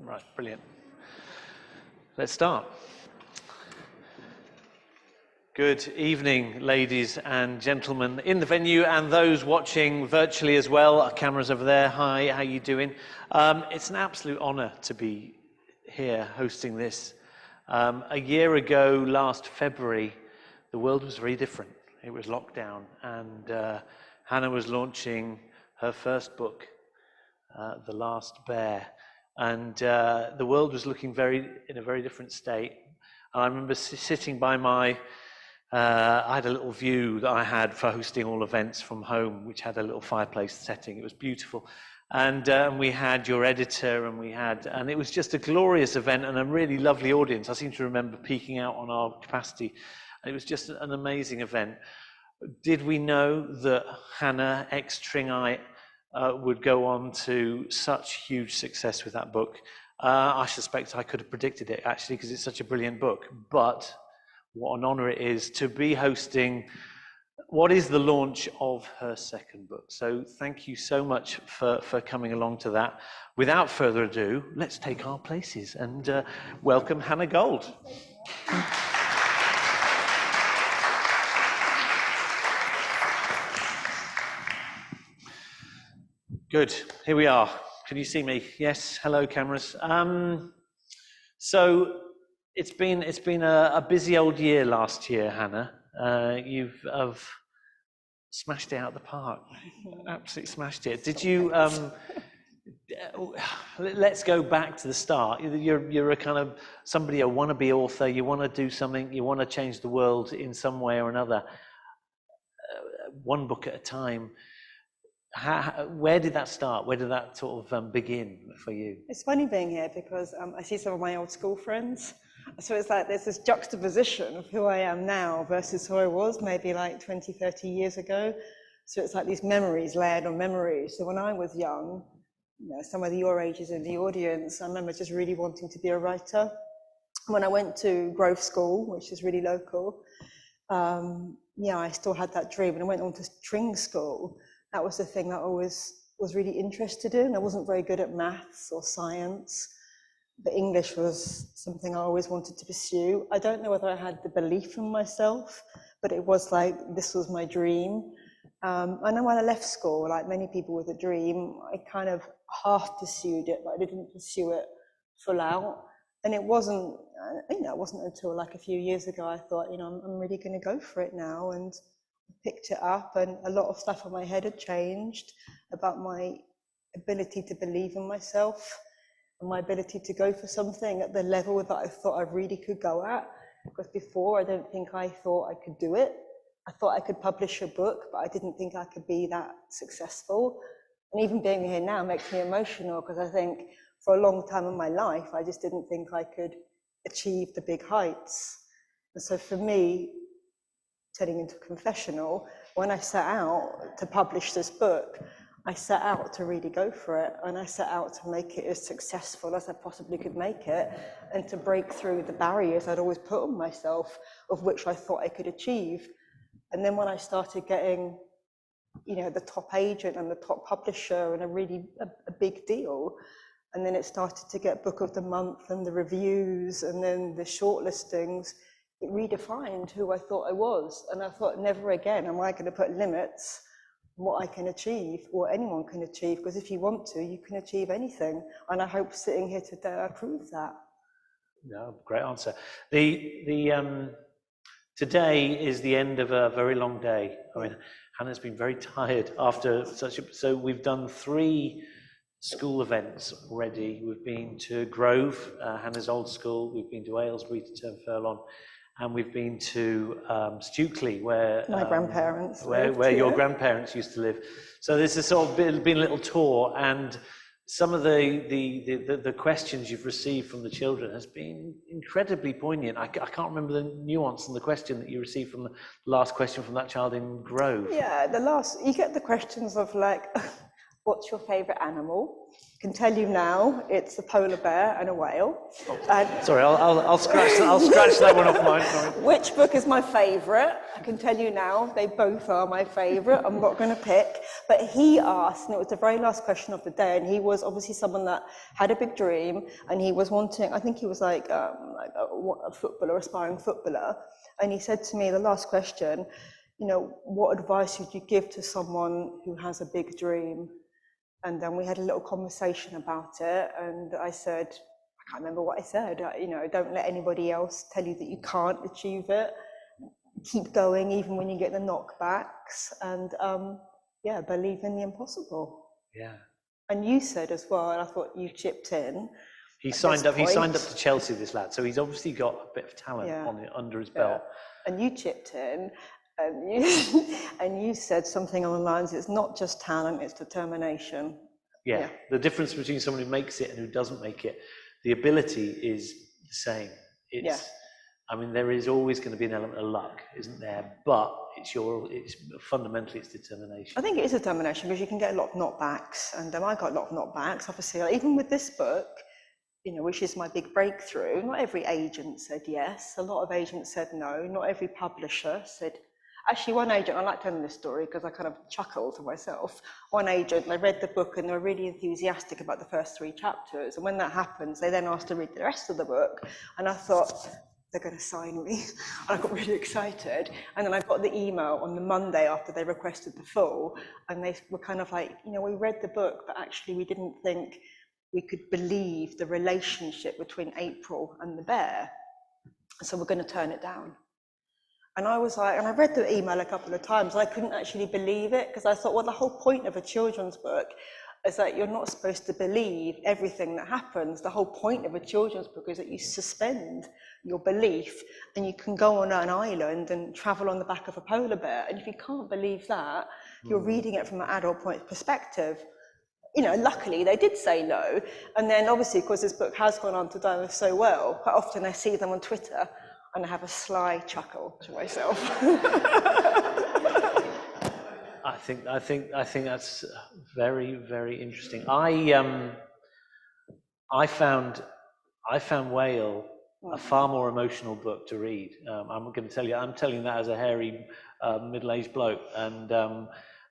Right, brilliant. Let's start. Good evening, ladies and gentlemen in the venue and those watching virtually as well. Our cameras over there. Hi, how you doing? It's an absolute honour to be here hosting this. A year ago, last February, the world was very different. It was lockdown, and Hannah was launching her first book, The Last Bear, and the world was looking in a very different state. And I remember sitting by my I had a little view that I had for hosting all events from home, which had a little fireplace setting. It was beautiful. And we had your editor, and it was just a glorious event and a really lovely audience. I seem to remember peeking out on our capacity. It was just an amazing event. Did we know that Hannah, ex-Tringite, would go on to such huge success with that book? I suspect I could have predicted it, actually, because it's such a brilliant book. But what an honour it is to be hosting what is the launch of her second book. So thank you so much for coming along to that. Without further ado, let's take our places and welcome Hannah Gold. Good, here we are. Can you see me? Yes, hello cameras. So it's been a busy old year last year, Hannah. You've smashed it out of the park. Absolutely smashed it. Did you? Let's go back to the start. You're a kind of somebody, a wannabe author. You want to do something. You want to change the world in some way or another. One book at a time. Where did that start? Where did that sort of begin for you? It's funny being here because I see some of my old school friends. So it's like there's this juxtaposition of who I am now versus who I was maybe like 20, 30 years ago. So it's like these memories layered on memories. So when I was young, some of your ages in the audience, I remember just really wanting to be a writer. When I went to Grove School, which is really local, I still had that dream. When I went on to Tring school, that was the thing that I always was really interested in. I wasn't very good at maths or science, but English was something I always wanted to pursue. I don't know whether I had the belief in myself, but it was like, this was my dream. I know when I left school, like many people with a dream, I kind of half pursued it, but I didn't pursue it full out. And it wasn't until like a few years ago, I thought, I'm really going to go for it now. And picked it up, and a lot of stuff in my head had changed about my ability to believe in myself and my ability to go for something at the level that I thought I really could go at. Because before, I don't think I thought I could do it. I thought I could publish a book, but I didn't think I could be that successful. And even being here now makes me emotional, because I think for a long time in my life, I just didn't think I could achieve the big heights. And so for me, turning into a confessional, when I set out to publish this book, I set out to really go for it, and I set out to make it as successful as I possibly could make it, and to break through the barriers I'd always put on myself, of which I thought I could achieve. And then when I started getting, the top agent and the top publisher and a big deal, and then it started to get Book of the Month and the reviews and then the shortlistings, it redefined who I thought I was. And I thought, never again am I going to put limits on what I can achieve or anyone can achieve, because if you want to, you can achieve anything. And I hope sitting here today, I prove that. No, great answer. Today is the end of a very long day. I mean, Hannah's been very tired after so we've done 3 school events already. We've been to Grove, Hannah's old school. We've been to Aylesbury to turn Furlong. And we've been to Stukely, where my grandparents where your grandparents used to live. So there's a sort of been a little tour, and some of the questions you've received from the children has been incredibly poignant. I can't remember the nuance in the question that you received from the last question from that child in Grove. Yeah, you get the questions of like, What's your favourite animal? I can tell you now, it's a polar bear and a whale. And Sorry, I'll scratch that one off mine. Sorry. which book is my favourite? I can tell you now, they both are my favourite. I'm not going to pick. But he asked, and it was the very last question of the day, and he was obviously someone that had a big dream, and he was wanting, I think he was like a footballer, aspiring footballer. And he said to me, the last question, you know, what advice would you give to someone who has a big dream? And then we had a little conversation about it, and I said, I can't remember what I said, you know, don't let anybody else tell you that you can't achieve it. Keep going even when you get the knockbacks, and yeah, believe in the impossible. Yeah. And you said as well, and I thought you chipped in. He signed up to Chelsea, this lad, so he's obviously got a bit of talent on it under his belt. And you chipped in. And you said something along the lines, it's not just talent, it's determination. Yeah, the difference between someone who makes it and who doesn't make it, the ability is the same. I mean, there is always going to be an element of luck, isn't there? But fundamentally it's determination. I think it is determination because you can get a lot of knockbacks, and I got a lot of knockbacks, obviously. Like, even with this book, you know, which is my big breakthrough, not every agent said yes. A lot of agents said no. Not every publisher said. Actually, one agent, I like telling this story because I kind of chuckle to myself. One agent, they read the book and they were really enthusiastic about the first 3 chapters. And when that happens, they then asked to read the rest of the book. And I thought, they're going to sign me. And I got really excited. And then I got the email on the Monday after they requested the full. And they were kind of like, you know, we read the book, but actually we didn't think we could believe the relationship between April and the bear. So we're going to turn it down. And I was like, and I read the email a couple of times, and I couldn't actually believe it, because I thought, well, the whole point of a children's book is that you're not supposed to believe everything that happens. The whole point of a children's book is that you suspend your belief, and you can go on an island and travel on the back of a polar bear. And if you can't believe that, you're reading it from an adult point perspective. You know, luckily they did say no. And then obviously, because this book has gone on to do so well, quite often I see them on Twitter, and I have a sly chuckle to myself. I think that's very, very interesting. I found Whale a far more emotional book to read. I'm telling that as a hairy middle-aged bloke, and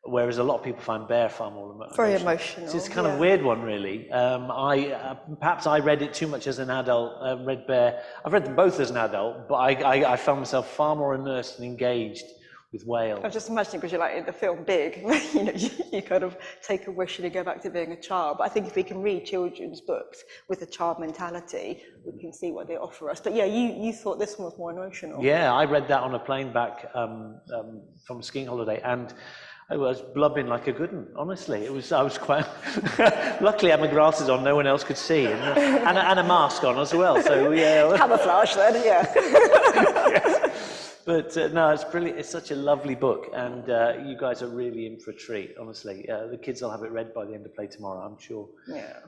whereas a lot of people find Bear far more emotional. Very emotional. So it's kind of a weird one, really. Perhaps I read it too much as an adult. Read Bear. I've read them both as an adult, but I found myself far more immersed and engaged with Whale. I'm just imagining, because you're like in the film Big, you know, you kind of take a wish and you go back to being a child. But I think if we can read children's books with a child mentality, we can see what they offer us. But yeah, you thought this one was more emotional. Yeah, I read that on a plane back from a skiing holiday, and I was blubbing like a good one, honestly. I was quite... Luckily I had my glasses on, no one else could see, and a mask on as well, so yeah. Camouflage then, yeah. Yes. But no, it's brilliant. It's such a lovely book, and you guys are really in for a treat, honestly. The kids will have it read by the end of play tomorrow, I'm sure. Yeah.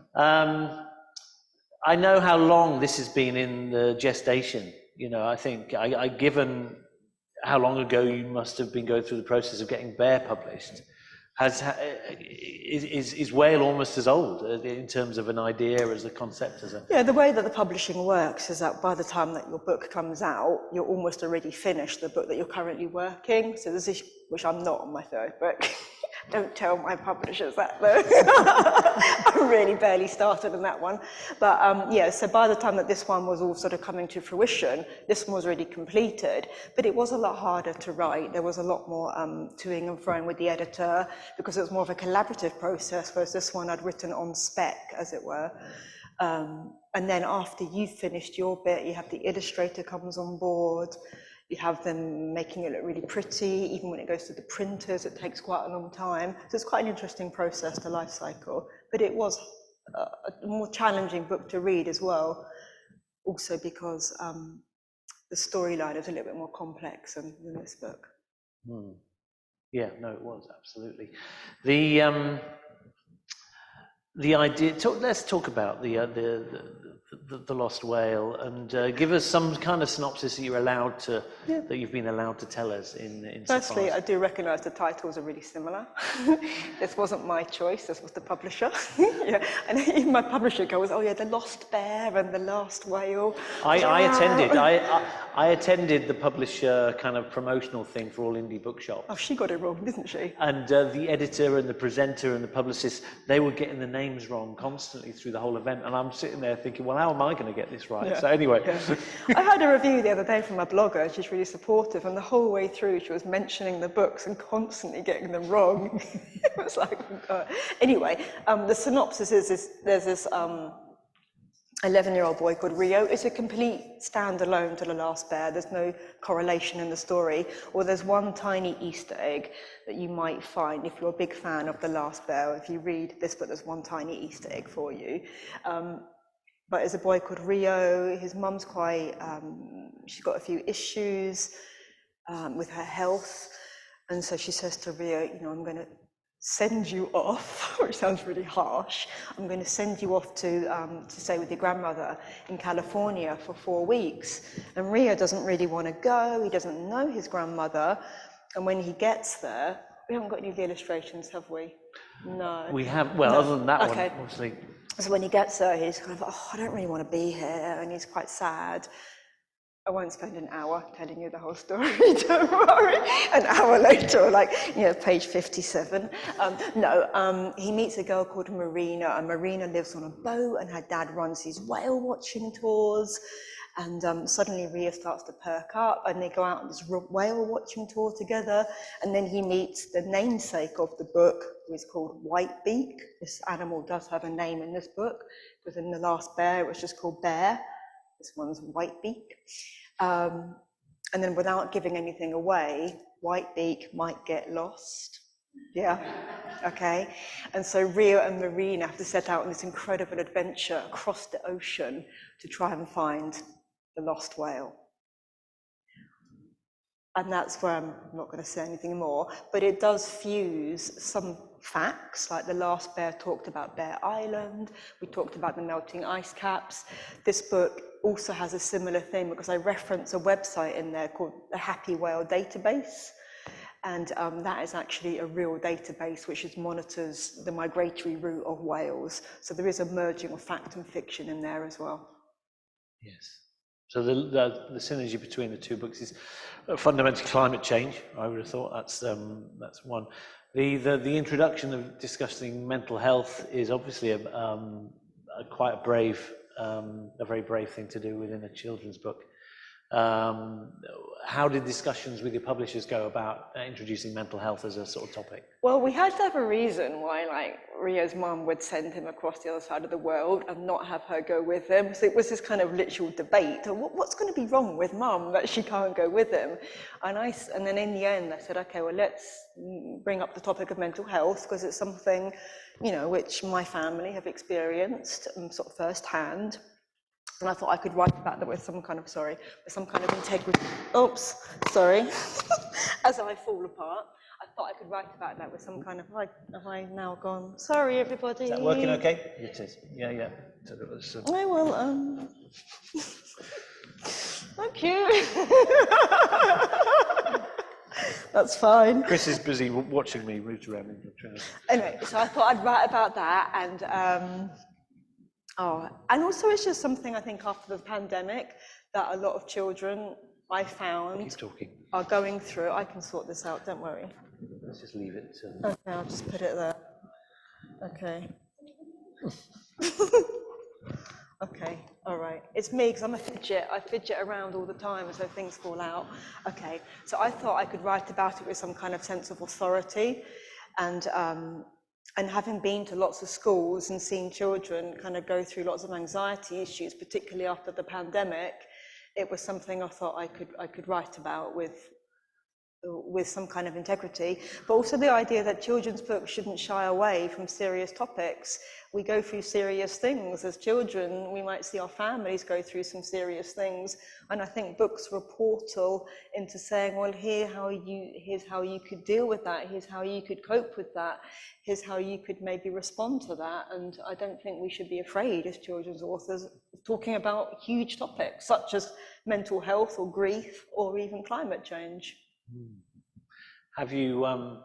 I know how long this has been in the gestation. You know, I think, given how long ago you must have been going through the process of getting Bear published, is Whale almost as old in terms of an idea, as a concept? Yeah, the way that the publishing works is that by the time that your book comes out, you're almost already finished the book that you're currently working. So there's this, which I'm not on my 3rd book. Don't tell my publishers that, though. I really barely started on that one. But yeah, so by the time that this one was all sort of coming to fruition, this one was already completed. But it was a lot harder to write. There was a lot more toing and froing with the editor, because it was more of a collaborative process, whereas this one I'd written on spec, as it were. And then after you've finished your bit, you have the illustrator comes on board. You have them making it look really pretty. Even when it goes to the printers, it takes quite a long time. So it's quite an interesting process, the life cycle. But it was a more challenging book to read as well, also because the storyline is a little bit more complex than this book. Yeah, no, it was, absolutely. The idea. Let's talk about the the Lost Whale, and give us some kind of synopsis that you're allowed to, that you've been allowed to tell us in Firstly, surprise. I do recognise the titles are really similar. This wasn't my choice, this was the publisher. Yeah. And even my publisher goes, oh yeah, the Lost Bear and the Last Whale. I attended the publisher kind of promotional thing for all indie bookshops. Oh, she got it wrong, didn't she? And the editor and the presenter and the publicist, they were getting the names wrong constantly through the whole event. And I'm sitting there thinking, well, how am I going to get this right? Yeah. So anyway. Yeah. I had a review the other day from a blogger. She's really supportive. And the whole way through, she was mentioning the books and constantly getting them wrong. It was like, oh God. Anyway, the synopsis is there's this 11-year-old boy called Rio. It's a complete standalone to The Last Bear. There's no correlation in the story. Or there's one tiny Easter egg that you might find if you're a big fan of The Last Bear. If you read this book, there's one tiny Easter egg for you. But there's a boy called Rio. His mum's quite, she's got a few issues with her health. And so she says to Rio, you know, I'm going to send you off, which sounds really harsh. I'm going to send you off to stay with your grandmother in California for 4 weeks. And Rio doesn't really want to go. He doesn't know his grandmother. And when he gets there, we haven't got any of the illustrations, have we? No. We have, well, no. Other than that one, obviously. So when he gets there, he's kind of, oh, I don't really want to be here. And he's quite sad. I won't spend an hour telling you the whole story, don't worry. An hour later, like, you know, page 57. He meets a girl called Marina, and Marina lives on a boat, and her dad runs these whale watching tours. And suddenly Ria starts to perk up, and they go out on this whale watching tour together. And then he meets the namesake of the book, who is called White Beak. This animal does have a name in this book, because in The Last Bear, it was just called Bear. This one's White Beak. And then without giving anything away, White Beak might get lost. Yeah, okay. And so Rio and Marina have to set out on this incredible adventure across the ocean to try and find the lost whale. And that's where I'm not going to say anything more, but it does fuse some facts, like The Last Bear talked about Bear Island, we talked about the melting ice caps. This book also has a similar thing because I reference a website in there called the Happy Whale Database. And that is actually a real database which monitors the migratory route of whales. So there is a merging of fact and fiction in there as well. Yes. So the synergy between the two books is fundamental climate change. I would have thought that's one. The introduction of discussing mental health is obviously quite a very brave thing to do within a children's book. How did discussions with your publishers go about introducing mental health as a sort of topic? Well, we had to have a reason why, like, Rio's mum would send him across the other side of the world and not have her go with him. So it was this kind of literal debate. What's going to be wrong with mum that she can't go with him? And then in the end, I said, okay, well, let's bring up the topic of mental health because it's something, you know, which my family have experienced sort of firsthand. And I thought I could write about that with some kind of integrity. Oops, sorry. As I fall apart, I thought I could write about that with some kind of, have I now gone? Sorry, everybody. Is that working okay? It is. Yeah. So it was, Oh, well, thank you. That's fine. Chris is busy watching me root around in the train. Anyway, so I thought I'd write about that, and also it's just something I think after the pandemic that a lot of children I found are going through. I can sort this out, don't worry. Let's just leave it. Okay, I'll just put it there. Okay. Okay, all right. It's me because I'm a fidget. I fidget around all the time, so things fall out. Okay, so I thought I could write about it with some kind of sense of authority, and having been to lots of schools and seen children kind of go through lots of anxiety issues, particularly after the pandemic, it was something I thought I could write about with with some kind of integrity, but also the idea that children's books shouldn't shy away from serious topics. We go through serious things as children. We might see our families go through some serious things, and I think books are a portal into saying, well, here's how you could deal with that, here's how you could cope with that, here's how you could maybe respond to that. And I don't think we should be afraid as children's authors of talking about huge topics such as mental health or grief or even climate change. Have you, I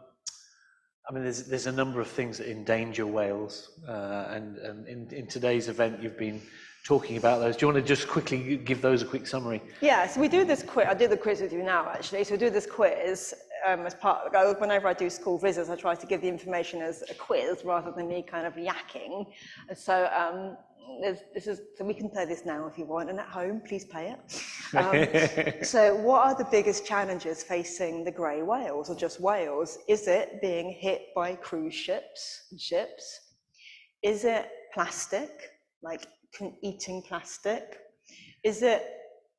mean, there's a number of things that endanger whales, and in today's event you've been talking about those. Do you want to just quickly give those a quick summary? Yeah, so we do this quiz. I do the quiz with you now, actually. So we do this quiz as part of, whenever I do school visits, I try to give the information as a quiz rather than me kind of yakking. And so so we can play this now if you want, and at home, please play it. So what are the biggest challenges facing the grey whales, or just whales? Is it being hit by cruise ships? Is it plastic, like eating plastic? Is it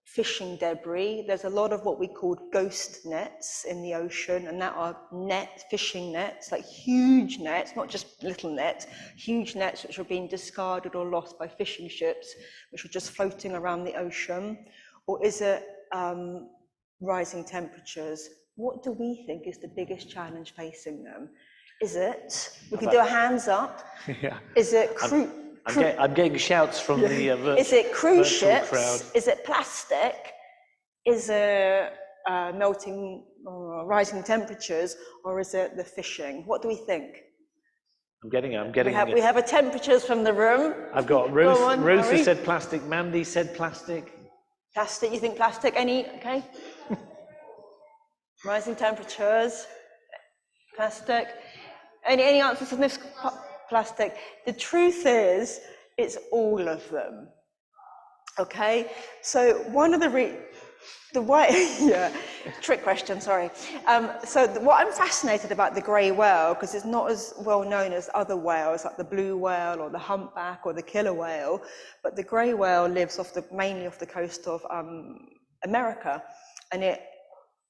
fishing debris? There's a lot of what we call ghost nets in the ocean, and that are fishing nets, like huge nets, not just little nets, huge nets which are being discarded or lost by fishing ships, which are just floating around the ocean. Or is it rising temperatures? What do we think is the biggest challenge facing them? Is it, we can do a hands up, Yeah. Is it I'm getting shouts from the is it cruise ships? Crowd. Is it plastic? Is it melting or rising temperatures? Or is it the fishing? What do we think? I'm getting We have a temperatures from the room. I've got Ruth. Ruth has said plastic. Mandy said plastic. Plastic, you think plastic? Okay. Rising temperatures, plastic. Any answers on this? Plastic. The truth is, it's all of them. Okay, so one of the trick question, sorry. What I'm fascinated about the grey whale, because it's not as well known as other whales like the blue whale or the humpback or the killer whale, but the grey whale lives mainly off the coast of America, and it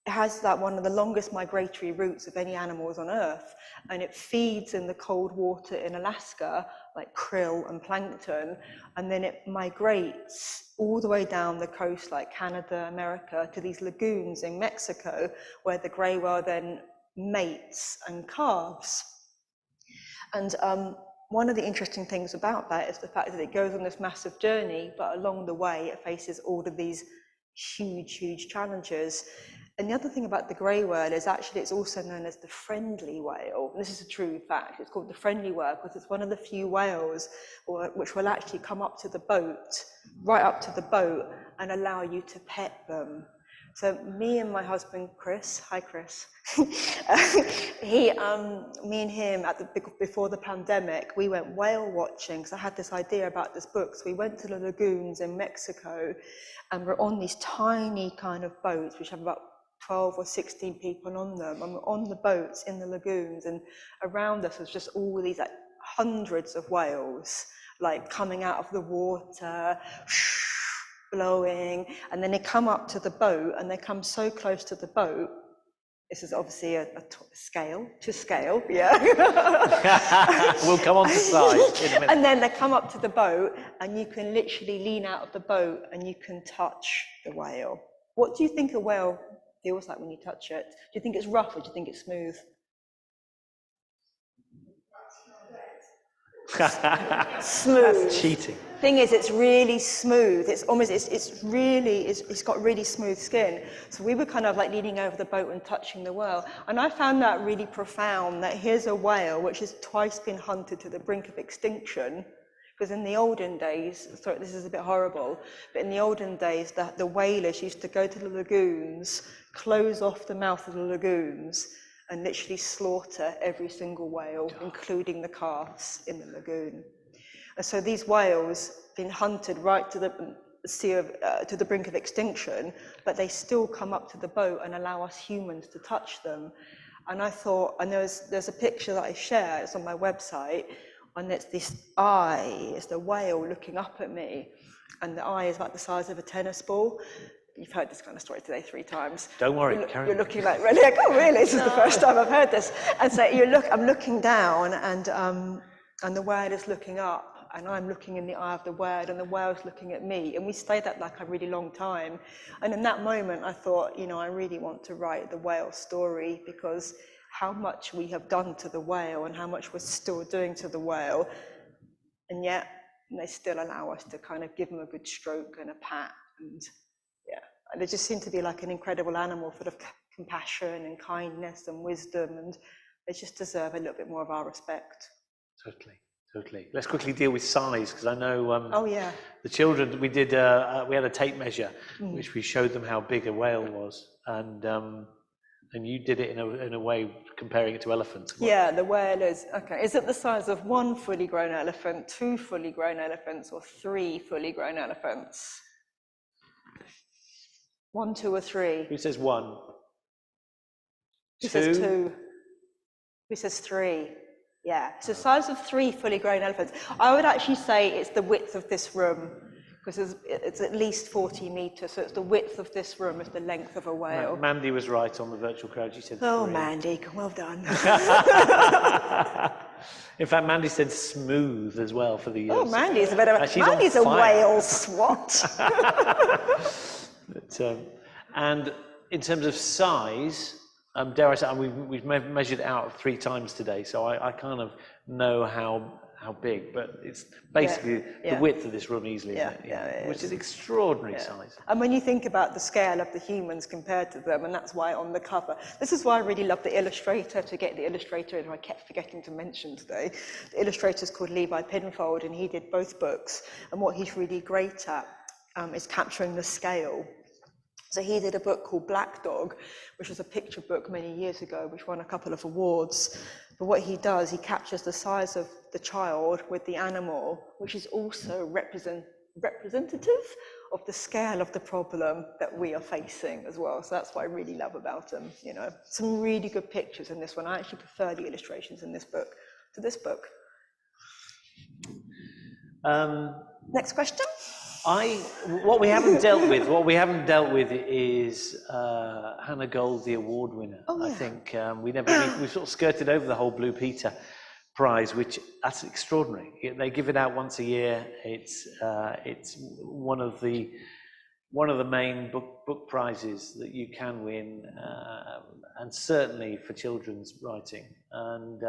has one of the longest migratory routes of any animals on Earth, and it feeds in the cold water in Alaska, like krill and plankton, and then it migrates all the way down the coast, like Canada, America, to these lagoons in Mexico, where the grey whale then mates and calves. And one of the interesting things about that is the fact that it goes on this massive journey, but along the way it faces all of these huge challenges. And the other thing about the grey whale is actually it's also known as the friendly whale. And this is a true fact. It's called the friendly whale because it's one of the few whales which will actually come up to the boat, right up to the boat, and allow you to pet them. So me and my husband Chris, hi Chris, me and him before the pandemic, we went whale watching. So I had this idea about this book. So we went to the lagoons in Mexico, and we're on these tiny kind of boats which have about 12 or 16 people on them, and we're on the boats in the lagoons, and around us was just all these like hundreds of whales like coming out of the water, blowing, and then they come up to the boat, and they come so close to the boat. This is obviously a scale, yeah. We'll come on to size in a minute. And then they come up to the boat, and you can literally lean out of the boat and you can touch the whale. What do you think a whale feels like when you touch it? Do you think it's rough or do you think it's smooth? Smooth. That's cheating. Thing is, it's really smooth. It's got really smooth skin. So we were kind of like leaning over the boat and touching the whale. And I found that really profound, that here's a whale which has twice been hunted to the brink of extinction. Because in the olden days, sorry, this is a bit horrible, but in the olden days, the whalers used to go to the lagoons, close off the mouth of the lagoons, and literally slaughter every single whale, including the calves in the lagoon. And so these whales been hunted right to the sea to the brink of extinction, but they still come up to the boat and allow us humans to touch them. And I thought, and there's a picture that I share, it's on my website, and it's this eye, it's the whale looking up at me, and the eye is like the size of a tennis ball. you've heard this kind of story today 3 times. Don't worry, You're looking like, really, like, oh really, this is the first time I've heard this. And so I'm looking down, and the whale is looking up, and I'm looking in the eye of the whale, and the whale's looking at me, and we stayed that like a really long time. And in that moment I thought, I really want to write the whale story, because how much we have done to the whale and how much we're still doing to the whale, and yet they still allow us to kind of give them a good stroke and a pat. And they just seem to be like an incredible animal, full of compassion and kindness and wisdom, and they just deserve a little bit more of our respect. Totally. Let's quickly deal with size, because I know the children, we had a tape measure, which we showed them how big a whale was, and you did it in a way comparing it to elephants. Yeah, the whale is, okay, is it the size of 1 fully grown elephant, 2 fully grown elephants, or 3 fully grown elephants? 1, 2, or 3? Who says 1? Who says 2? Who says 3? Yeah, it's the size of 3 fully grown elephants. I would actually say it's the width of this room, because it's at least 40 meters, so it's the width of this room is the length of a whale. Mandy was right on the virtual crowd. She said 3. Oh, Mandy, well done. In fact, Mandy said smooth as well for the. Oh, Mandy's a bit of Mandy's a whale swat. And in terms of size, dare I say, we've measured it out 3 times today, so I kind of know how big, but it's basically the width of this room easily, isn't it? Which is extraordinary size. And when you think about the scale of the humans compared to them, and that's why on the cover, this is why I really love the illustrator, to get the illustrator, who I kept forgetting to mention today. The illustrator is called Levi Pinfold, and he did both books, and what he's really great at is capturing the scale. So he did a book called Black Dog, which was a picture book many years ago, which won a couple of awards. But what he does, he captures the size of the child with the animal, which is also representative of the scale of the problem that we are facing as well. So that's what I really love about him. Some really good pictures in this one. I actually prefer the illustrations in this book to this book. Next question. What we haven't dealt with is Hannah Gold, the award winner. Oh, yeah. I think we sort of skirted over the whole Blue Peter Prize, which that's extraordinary. They give it out once a year. It's one of the main book prizes that you can win, and certainly for children's writing. And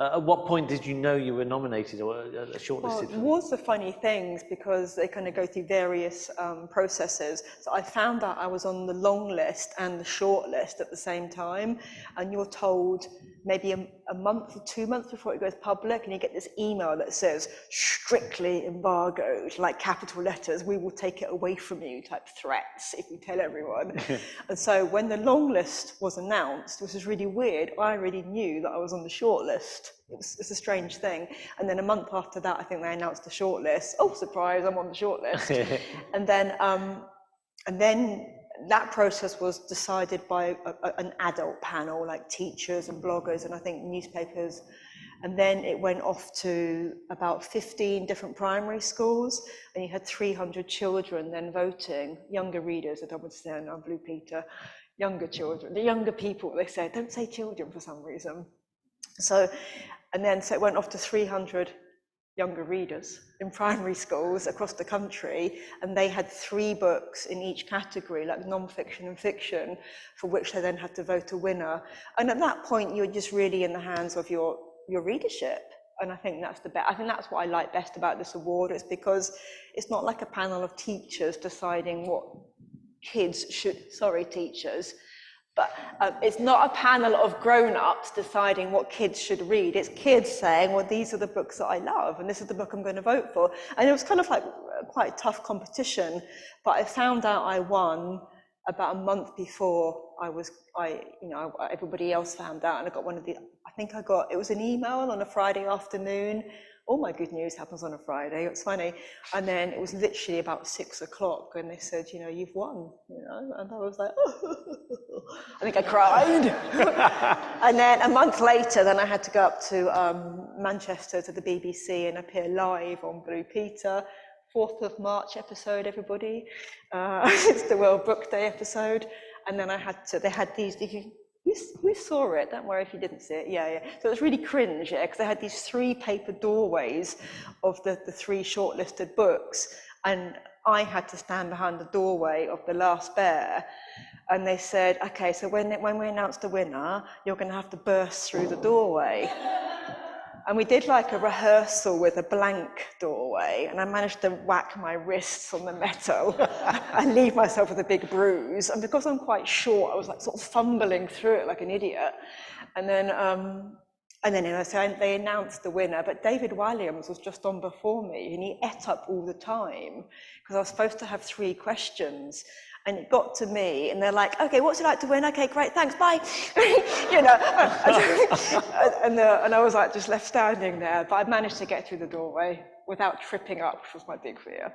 at what point did you know you were nominated or shortlisted? Well, awards are funny things, because they kind of go through various processes. So I found out I was on the long list and the short list at the same time, and you're told maybe a month or 2 months before it goes public, and you get this email that says strictly embargoed, like capital letters, we will take it away from you type threats if you tell everyone. And so when the long list was announced, which was really weird, I already knew that I was on the short list. It's a strange thing. And then a month after that, I think they announced the short list. Oh, surprise, I'm on the short list. And then that process was decided by an adult panel, like teachers and bloggers and I think newspapers. And then it went off to about 15 different primary schools, and you had 300 children then voting, younger readers, I don't want to say now, Blue Peter, younger children, the younger people, they said, don't say children for some reason. So it went off to 300 younger readers in primary schools across the country, and they had 3 books in each category, like non-fiction and fiction, for which they then had to vote a winner. And at that point, you're just really in the hands of your readership. And I think that's what I like best about this award, is because it's not like a panel of teachers deciding what kids should, sorry teachers, but it's not a panel of grown-ups deciding what kids should read. It's kids saying, well, these are the books that I love, and this is the book I'm going to vote for. And it was kind of like quite a tough competition, but I found out I won about a month before everybody else found out, and I got it was an email on a Friday afternoon. All my good news happens on a Friday, it's funny. And then it was literally about 6 o'clock, and they said, you've won, and I was like, oh. I think I cried. And then a month later, then I had to go up to Manchester to the BBC and appear live on Blue Peter 4th of March episode, everybody. It's the World Book Day episode. And then they had these, you saw it, don't worry if you didn't see it, yeah. So it was really cringe, because they had these 3 paper doorways of the 3 shortlisted books. And I had to stand behind the doorway of The Last Bear. And they said, okay, so when we announce the winner, you're going to have to burst through the doorway. And we did like a rehearsal with a blank doorway, and I managed to whack my wrists on the metal and leave myself with a big bruise. And because I'm quite short, I was like sort of fumbling through it like an idiot. And then so they announced the winner, but David Walliams was just on before me, and he ate up all the time because I was supposed to have 3 questions. And it got to me, and they're like, okay, what's it like to win? Okay, great, thanks, bye. And I was like just left standing there, but I managed to get through the doorway without tripping up, which was my big fear.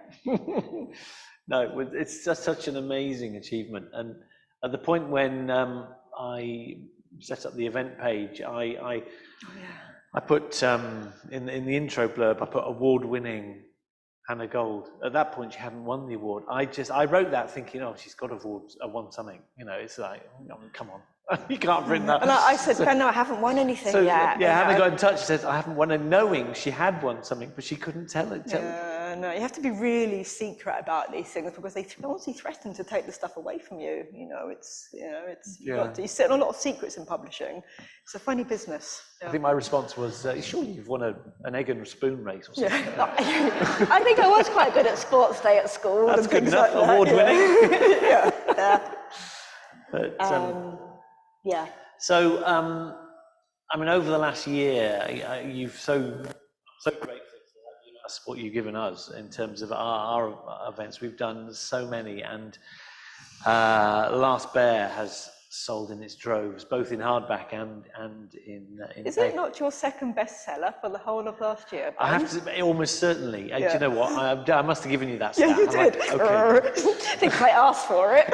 No, it's just such an amazing achievement. And at the point when I set up the event page, I put in the intro blurb, I put award-winning Hannah Gold. At that point, she hadn't won the award. I wrote that thinking, oh, she's got to have won something. It's like, come on, you can't have written that. And I said, no, I haven't won anything yet. Yeah, Hannah got in touch and said, I haven't won it, knowing she had won something, but she couldn't tell it. No, you have to be really secret about these things because they honestly threaten to take the stuff away from you. You sit on a lot of secrets in publishing. It's a funny business. I think my response was, surely you've won an egg and a spoon race or something. Yeah. I think I was quite good at sports day at school. That's good enough, award-winning. Yeah. But, yeah. So, over the last year, you've so grateful for the support you've given us in terms of our events. We've done so many, and Last Bear has sold in its droves, both in hardback and in Is it not your second bestseller for the whole of last year? I have to say, almost certainly. Do you know what? I must have given you that stat. Yeah, you did. Like, okay. I think I asked for it.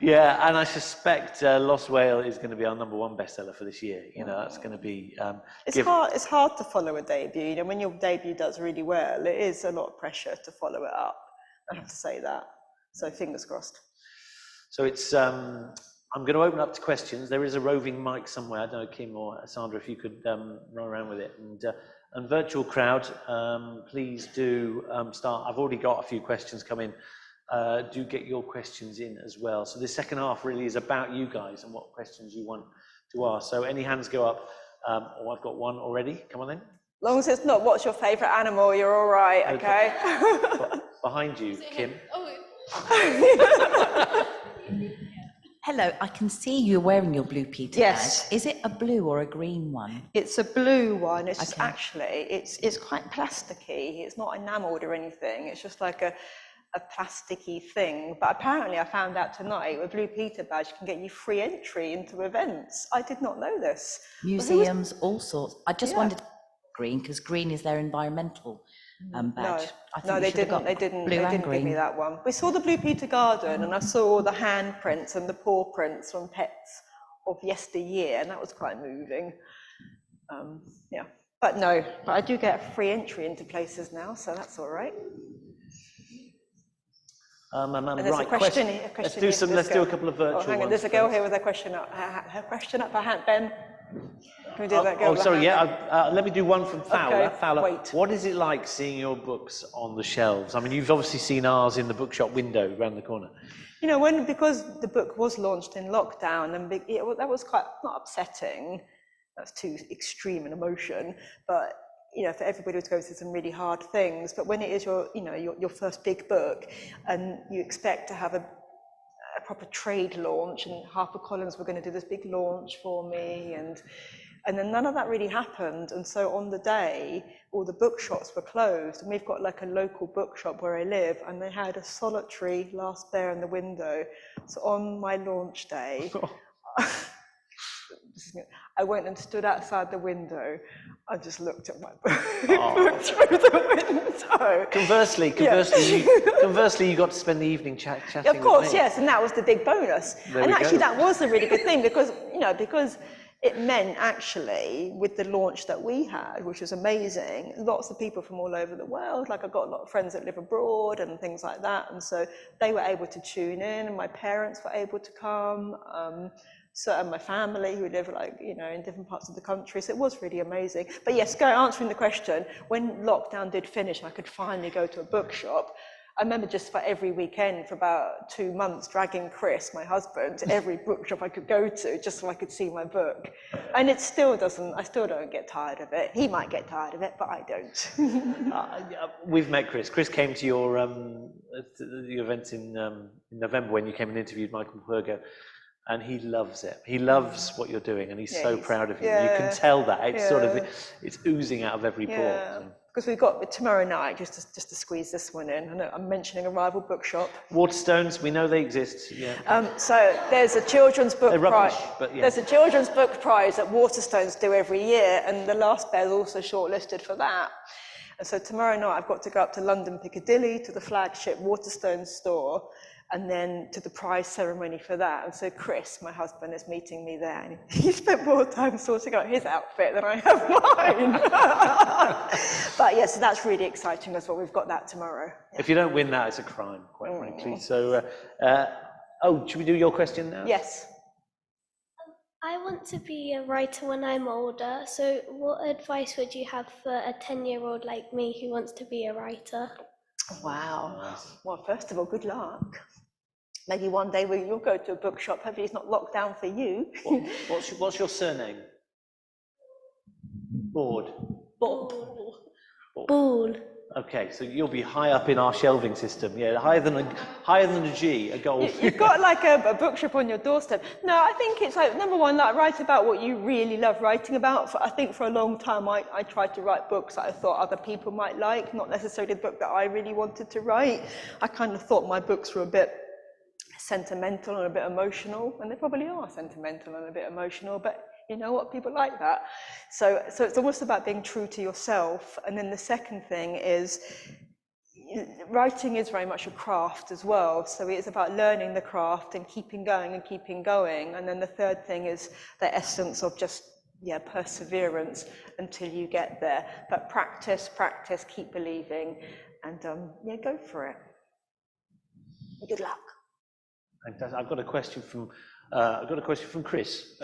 Yeah, and I suspect Lost Whale is going to be our #1 bestseller for this year. That's going to be. It's hard to follow a debut. When your debut does really well, it is a lot of pressure to follow it up. I have to say that. So fingers crossed. So it's. I'm going to open up to questions. There is a roving mic somewhere. I don't know, Kim or Sandra, if you could run around with it. And virtual crowd, please do start. I've already got a few questions coming. Do get your questions in as well. So the second half really is about you guys and what questions you want to ask. So any hands go up? I've got one already. Come on then. As long as it's not what's your favourite animal, you're all right, okay? Behind you, Kim. Hello, I can see you're wearing your Blue Peter badge. Is it a blue or a green one? It's a blue one. It's actually, it's quite plasticky. It's not enamelled or anything. It's just like a plasticky thing, but apparently I found out tonight with Blue Peter badge can get you free entry into events. I did not know this. Museums, all sorts. I just wondered green because green is their environmental badge. No, they didn't. They didn't give me that one. We saw the Blue Peter garden, and I saw the handprints and the paw prints from pets of yesteryear, and that was quite moving. But I do get free entry into places now, so that's all right. Right, question. Let's do a couple of virtual hang on, ones. there's a girl here with her question up her hand. Ben, can we do that girl? Let me do one from Fowler. Okay, Fowler, wait. what is it like seeing your books on the shelves? You've obviously seen ours in the bookshop window around the corner. Because the book was launched in lockdown, and that was quite not upsetting. That's too extreme an emotion, but for everybody to go through some really hard things. But when it is your first big book, and you expect to have a proper trade launch, and HarperCollins were going to do this big launch for me, and then none of that really happened. And so on the day, all the bookshops were closed, and we've got like a local bookshop where I live, and they had a solitary Last Bear in the window. So on my launch day, I went and stood outside the window. I just looked at my book through the window. Conversely, you got to spend the evening chatting. Of course, with me. yes, and that was the big bonus. That was a really good thing because it meant actually with the launch that we had, which was amazing, lots of people from all over the world, like I've got a lot of friends that live abroad and things like that, and so they were able to tune in, and my parents were able to come, and my family who live in different parts of the country, so it was really amazing. But yes, answering the question, when lockdown did finish, I could finally go to a bookshop. I remember just for every weekend for about 2 months dragging Chris, my husband, to every bookshop I could go to just so I could see my book. And I still don't get tired of it. He might get tired of it, but I don't. We've met Chris. Chris came to your event in November when you came and interviewed Michael Pergo. And he loves it. He loves what you're doing, and he's so proud of you. You can tell that. It's it's oozing out of every pore. So. Because we've got tomorrow night, just to squeeze this one in. I know I'm mentioning a rival bookshop. Waterstones, we know they exist. Yeah. So there's a children's book prize. But yeah. There's a children's book prize that Waterstones do every year, and The Last Bear is also shortlisted for that. And so tomorrow night I've got to go up to London Piccadilly to the flagship Waterstones store, and then to the prize ceremony for that. And so Chris, my husband, is meeting me there, and he spent more time sorting out his outfit than I have mine. But yes, so that's really exciting as well. We've got that tomorrow. Yeah. If you don't win that, it's a crime, quite frankly. So, should we do your question now? Yes. I want to be a writer when I'm older, so what advice would you have for a 10-year-old like me who wants to be a writer? Wow. Nice. Well, first of all, good luck. Maybe one day you'll go to a bookshop. Hopefully it's not locked down for you. What's your surname? Board. Ball. Okay, so you'll be high up in our shelving system. Yeah, higher than a G, a gold. You've got like a bookshop on your doorstep. No, I think it's like, number one, like write about what you really love writing about. I think for a long time I tried to write books that I thought other people might like, not necessarily the book that I really wanted to write. I kind of thought my books were a bit sentimental and a bit emotional, and they probably are sentimental and a bit emotional, but you know what, people like that. So it's almost about being true to yourself. And then the second thing is, writing is very much a craft as well. So it's about learning the craft and keeping going. And then the third thing is the essence of just, perseverance until you get there. But practice, keep believing, and go for it. Good luck. Fantastic. I've got a question from Chris.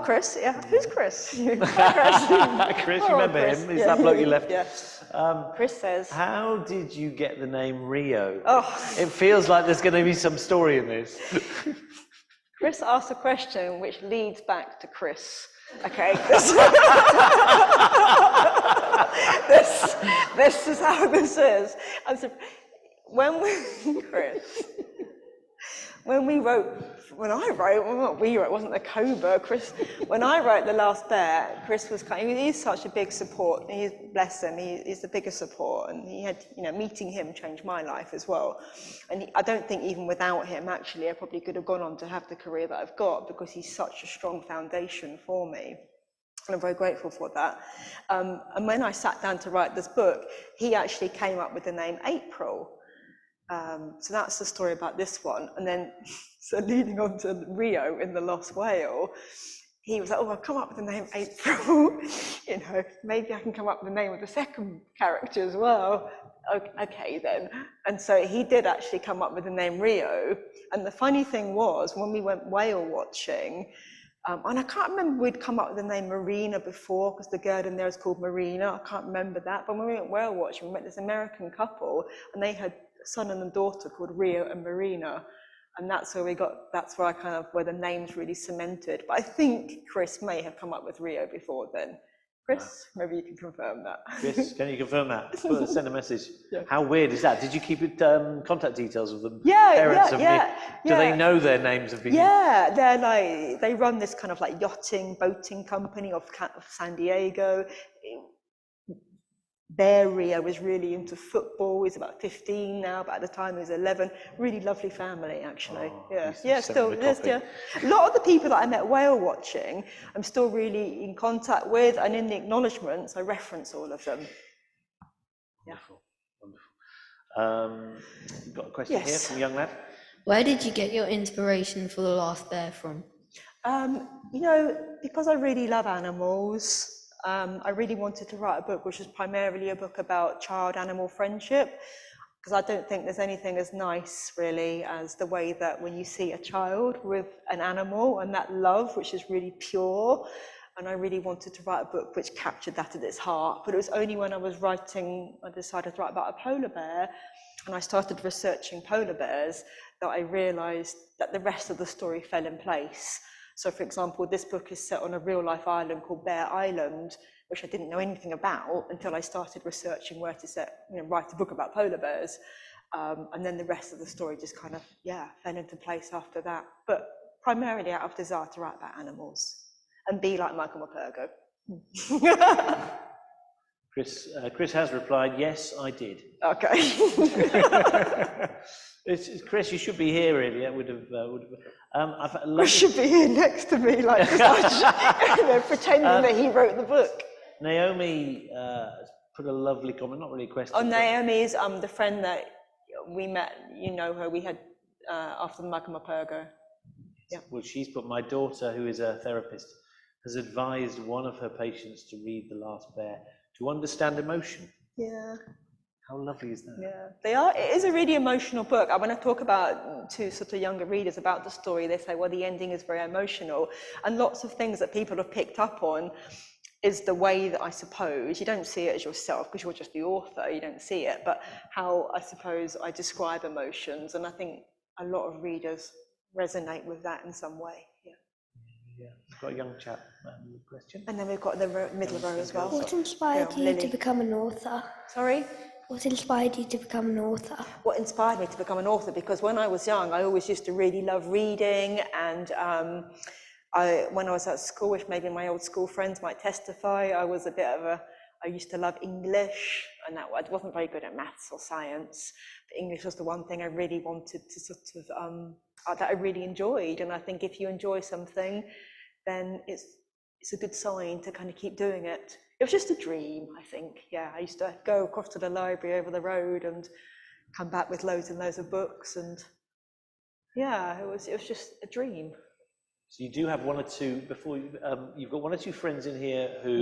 Chris, yeah. Who's Chris? Chris, remember him? He's that bloke you left. Yeah. Chris says, how did you get the name Rio? Oh. It feels like there's going to be some story in this. Chris asked a question which leads back to Chris. Okay. This is how this is. When it wasn't the Cobra, Chris, when I wrote The Last Bear, Chris was he's such a big support. Bless him, he's the biggest support, and he had, meeting him changed my life as well. And I don't think even without him, actually, I probably could have gone on to have the career that I've got, because he's such a strong foundation for me. And I'm very grateful for that. And when I sat down to write this book, he actually came up with the name April. So that's the story about this one. And then, so leading on to Rio in The Lost Whale, he was like, I'll come up with the name April. Maybe I can come up with the name of the second character as well. Okay then. And so he did actually come up with the name Rio. And the funny thing was, when we went whale watching, and I can't remember we'd come up with the name Marina before, because the girl in there is called Marina. I can't remember that. But when we went whale watching, we met this American couple, and they had a son and a daughter called Rio and Marina. And that's where where the name's really cemented. But I think Chris may have come up with Rio before then. Chris, maybe you can confirm that. Chris, can you confirm that? Send a message. Yeah. How weird is that? Did you keep contact details of them? Yeah. Do they know their names have been? Yeah, they run this kind of like boating company of San Diego. Rio was really into football. He's about 15 now, but at the time he was 11. Really lovely family, actually. Still. A lot of the people that I met whale watching, I'm still really in contact with, and in the acknowledgements, I reference all of them. Yeah. Wonderful. You've got a question here from a young lad. Where did you get your inspiration for The Last Bear from? You know, because I really love animals, I really wanted to write a book which was primarily a book about child-animal friendship, because I don't think there's anything as nice, really, as the way that when you see a child with an animal and that love, which is really pure. And I really wanted to write a book which captured that at its heart. But it was only when I was writing, I decided to write about a polar bear, and I started researching polar bears, that I realised that the rest of the story fell in place. So, for example, this book is set on a real-life island called Bear Island, which I didn't know anything about until I started researching where to write a book about polar bears. And then the rest of the story just kind of, fell into place after that. But primarily out of desire to write about animals and be like Michael Morpurgo. Chris has replied, yes, I did. Okay. Chris, you should be here, really. That would have. Chris should be here next to me, like, pretending that he wrote the book. Naomi put a lovely comment, not really a question. Oh, Naomi is the friend that we met. You know her. We had after the Michael Morpurgo. Yeah. Well, she's put, my daughter, who is a therapist, has advised one of her patients to read The Last Bear to understand emotion. Yeah. How lovely is that? Yeah, they are. It is a really emotional book. When I talk about to sort of younger readers about the story, they say, well, the ending is very emotional. And lots of things that people have picked up on is the way that, I suppose, you don't see it as yourself because you're just the author, you don't see it, but how, I suppose, I describe emotions. And I think a lot of readers resonate with that in some way. Yeah. Yeah, we've got a young chap question. And then we've got the middle row as well. What inspired you to become an author? Sorry? What inspired you to become an author? What inspired me to become an author? Because when I was young, I always used to really love reading, and when I was at school, which maybe my old school friends might testify, I used to love English, and I wasn't very good at maths or science, but English was the one thing I really wanted to sort of, that I really enjoyed. And I think if you enjoy something, then it's a good sign to kind of keep doing it. It was just a dream, I think. Yeah, I used to go across to the library over the road and come back with loads and loads of books, and yeah, it was just a dream. So you do have one or two, you've got one or two friends in here who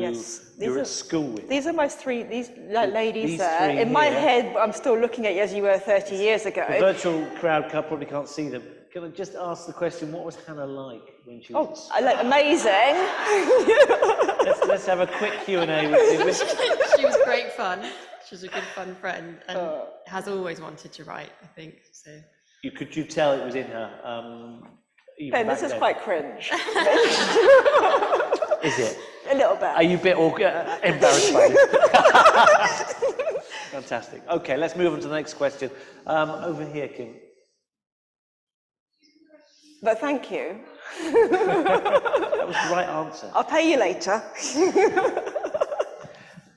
you're at school with. These are these ladies there. In my head, I'm still looking at you as you were 30 years ago. The virtual crowd probably can't see them. Can I just ask the question, what was Hannah like when she was at school? I look amazing. Let's have a quick Q&A. She was great fun. She was a good fun friend and has always wanted to write, I think. So. Could you tell it was in her? Ben, this is quite cringe. Is it? A little bit. Are you a bit embarrassed by it? Fantastic. Okay, let's move on to the next question. Over here, Kim. But thank you. That was the right answer. I'll pay you later.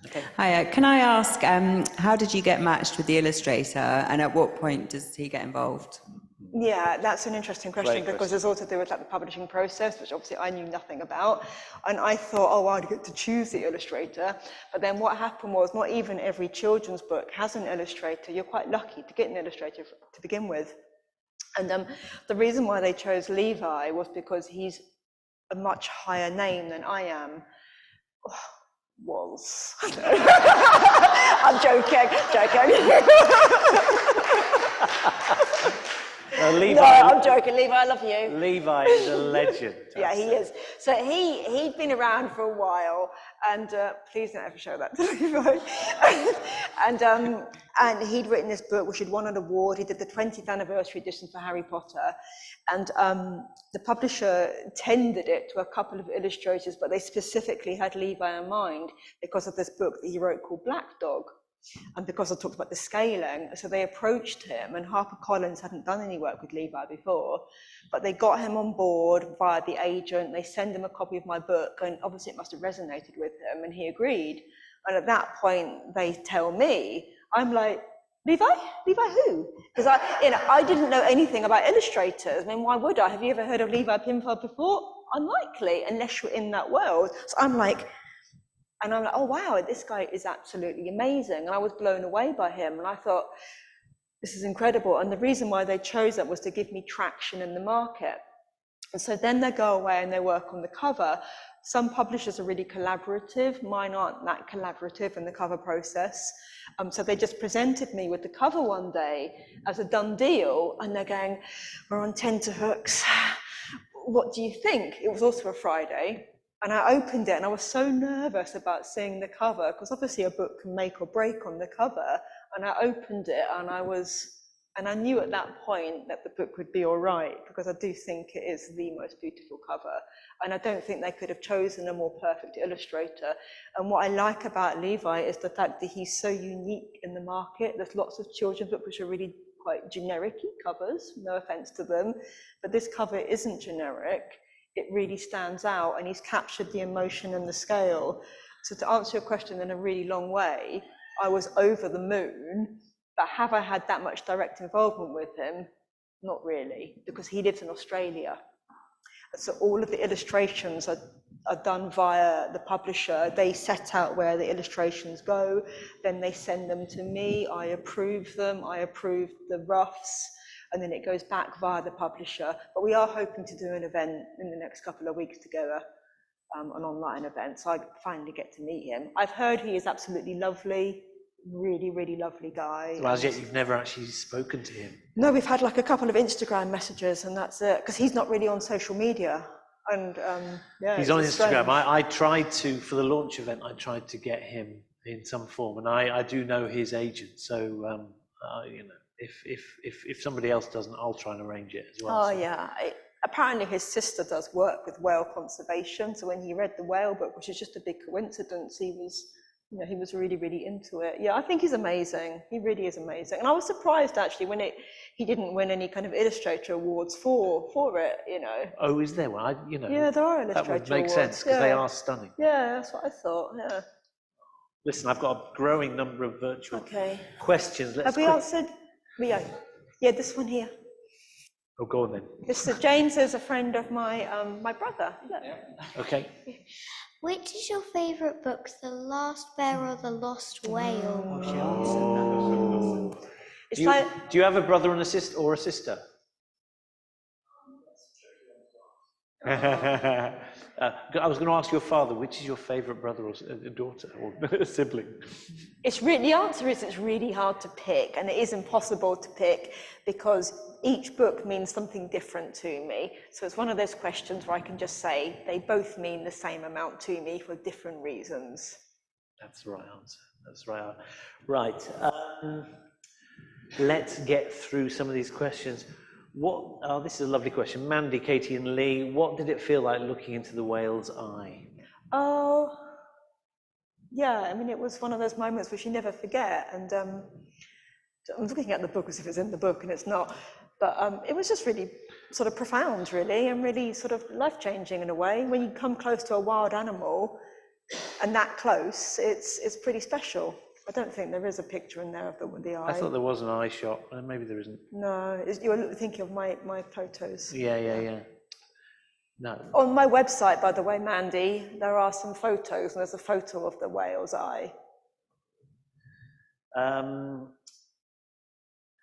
Okay. Hi, can I ask, how did you get matched with the illustrator, and at what point does he get involved? Yeah, that's an interesting question because it's all to do with the publishing process, which obviously I knew nothing about. And I thought, oh, I'd get to choose the illustrator. But then what happened was not even every children's book has an illustrator. You're quite lucky to get an illustrator to begin with. And the reason why they chose Levi was because he's a much higher name than I am. I'm joking. Levi, no, I'm joking. Levi, I love you. Levi is a legend. Yeah, he is. So he'd been around for a while, and please don't ever show that to Levi. and he'd written this book, which had won an award. He did the 20th anniversary edition for Harry Potter, and the publisher tendered it to a couple of illustrators, but they specifically had Levi in mind because of this book that he wrote called Black Dog. And because I talked about the scaling, so they approached him, and HarperCollins hadn't done any work with Levi before, but they got him on board via the agent. They send him a copy of my book, and obviously it must have resonated with him, and he agreed. And at that point, they tell me, I'm like, Levi who? Because I didn't know anything about illustrators. I mean, why would I? Have you ever heard of Levi Pinfeld before? Unlikely, unless you're in that world. So I'm like, oh wow, this guy is absolutely amazing. And I was blown away by him. And I thought, this is incredible. And the reason why they chose that was to give me traction in the market. And so then they go away and they work on the cover. Some publishers are really collaborative. Mine aren't that collaborative in the cover process. So they just presented me with the cover one day as a done deal, and they're going, we're on tenterhooks. What do you think? It was also a Friday. And I opened it and I was so nervous about seeing the cover, because obviously a book can make or break on the cover. And I opened it and I knew at that point that the book would be all right, because I do think it is the most beautiful cover. And I don't think they could have chosen a more perfect illustrator. And what I like about Levi is the fact that he's so unique in the market. There's lots of children's books which are really quite generic covers, no offense to them, but this cover isn't generic. It really stands out, and he's captured the emotion and the scale. So to answer your question in a really long way, I was over the moon. But have I had that much direct involvement with him? Not really, because he lives in Australia. So all of the illustrations are done via the publisher. They set out where the illustrations go, then they send them to me, I approve them, I approve the roughs, and then it goes back via the publisher. But we are hoping to do an event in the next couple of weeks together, an online event, so I finally get to meet him. I've heard he is absolutely lovely. Really, really lovely guy. So as yet, you've never actually spoken to him? No, we've had like a couple of Instagram messages, and that's it, because he's not really on social media. And yeah, he's on Instagram. I tried to, for the launch event, I tried to get him in some form, and I do know his agent. So you know, if somebody else doesn't, I'll try and arrange it as well. Oh yeah. Apparently his sister does work with whale conservation. So when he read the whale book, which is just a big coincidence, he was really, really into it. Yeah, I think he's amazing. He really is amazing. And I was surprised actually when he didn't win any kind of illustrator awards for it, you know. Oh, is there one? Yeah, there are illustrator awards. That would make sense, because they are stunning. Yeah, that's what I thought, yeah. Listen, I've got a growing number of virtual questions. Have we answered? Yeah, this one here. Oh, go on then. Mr. James is a friend of my brother. Yeah. Okay. Which is your favourite book, The Last Bear or The Lost Whale? Do you have a brother and a sister or a sister? I was going to ask your father, which is your favourite brother or daughter or sibling? The answer is it's really hard to pick, and it is impossible to pick because each book means something different to me. So it's one of those questions where I can just say they both mean the same amount to me for different reasons. That's the right answer. That's the right answer. Right. Let's get through some of these questions. This is a lovely question. Mandy, Katie and Lee, what did it feel like looking into the whale's eye? Oh, yeah, I mean, it was one of those moments which you never forget. And I'm looking at the book as if it's in the book, and it's not. But it was just really sort of profound, really, and really sort of life-changing in a way. When you come close to a wild animal, and that close, it's pretty special. I don't think there is a picture in there of the eye. I thought there was an eye shot. Maybe there isn't. No, you're thinking of my photos. Yeah. No. On my website, by the way, Mandy, there are some photos, and there's a photo of the whale's eye.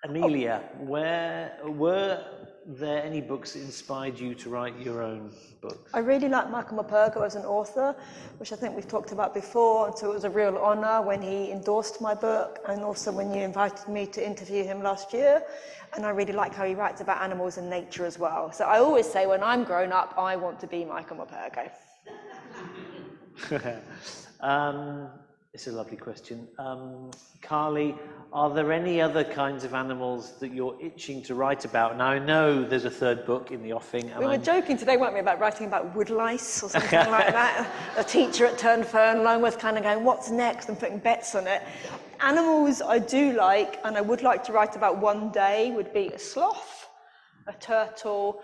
Amelia, were there any books that inspired you to write your own book? I really like Michael Morpurgo as an author, which I think we've talked about before, and so it was a real honour when he endorsed my book, and also when you invited me to interview him last year. And I really like how he writes about animals and nature as well. So I always say when I'm grown up, I want to be Michael Morpurgo. It's a lovely question. Carly, are there any other kinds of animals that you're itching to write about? Now, I know there's a third book in the offing. We were joking today, weren't we, about writing about woodlice or something like that. A teacher at Turnfern was kind of going, what's next, and putting bets on it. Animals I do like, and I would like to write about one day, would be a sloth, a turtle,